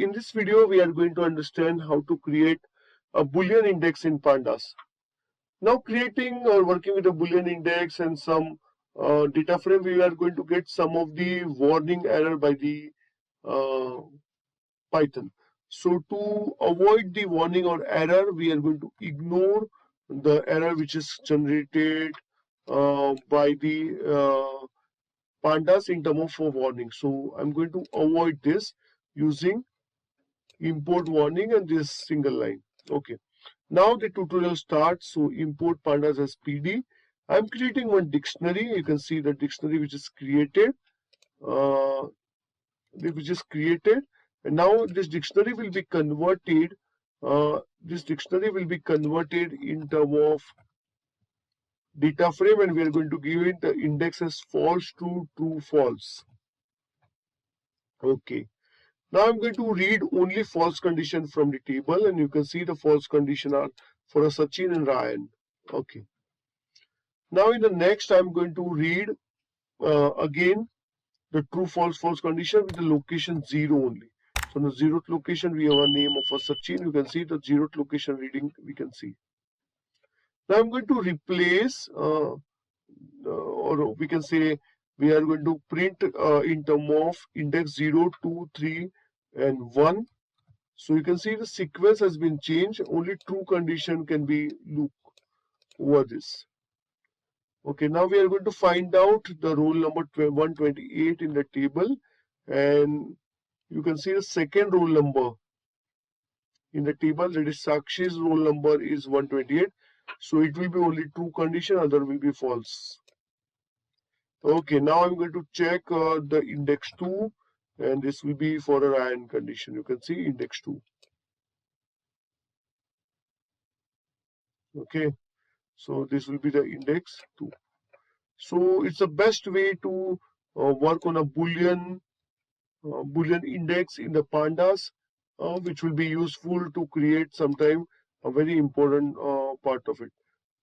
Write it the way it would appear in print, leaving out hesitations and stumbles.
in this video we are going to understand how to create a Boolean index in Pandas. Now creating or working with a Boolean index and some data frame, we are going to get some of the warning error by the uh, Python. So to avoid the warning or error, we are going to ignore the error which is generated by the Pandas in terms of a warning. So I'm going to avoid this using import warning and this single line. Okay. Now the tutorial starts. So import pandas as PD. I'm creating one dictionary. You can see the dictionary which is created. Uh, and now this dictionary will be converted. This dictionary will be converted in terms of data frame, and we are going to give it the index as false to true false. Okay. Now I'm going to read only false condition from the table, and you can see the false condition are for a Sachin and Ryan. Okay. Now in the next, I'm going to read again the true false false condition with the location 0 only. So in the 0th location, we have a name of a Sachin. You can see the 0th location reading we can see. Now I'm going to replace or we can say we are going to print in term of index 0, 2, 3 and 1. So you can see the sequence has been changed. Only true condition can be look over this. Okay, now we are going to find out the roll number 128 in the table, and you can see the second roll number in the table, that is Sakshi's roll number is 128. So it will be only true condition, other will be false. Okay, now I'm going to check the index 2, and this will be for a Ryan condition. You can see index 2. Okay, so this will be the index 2. So it's the best way to work on a Boolean index in the pandas, which will be useful to create sometime a very important part of it.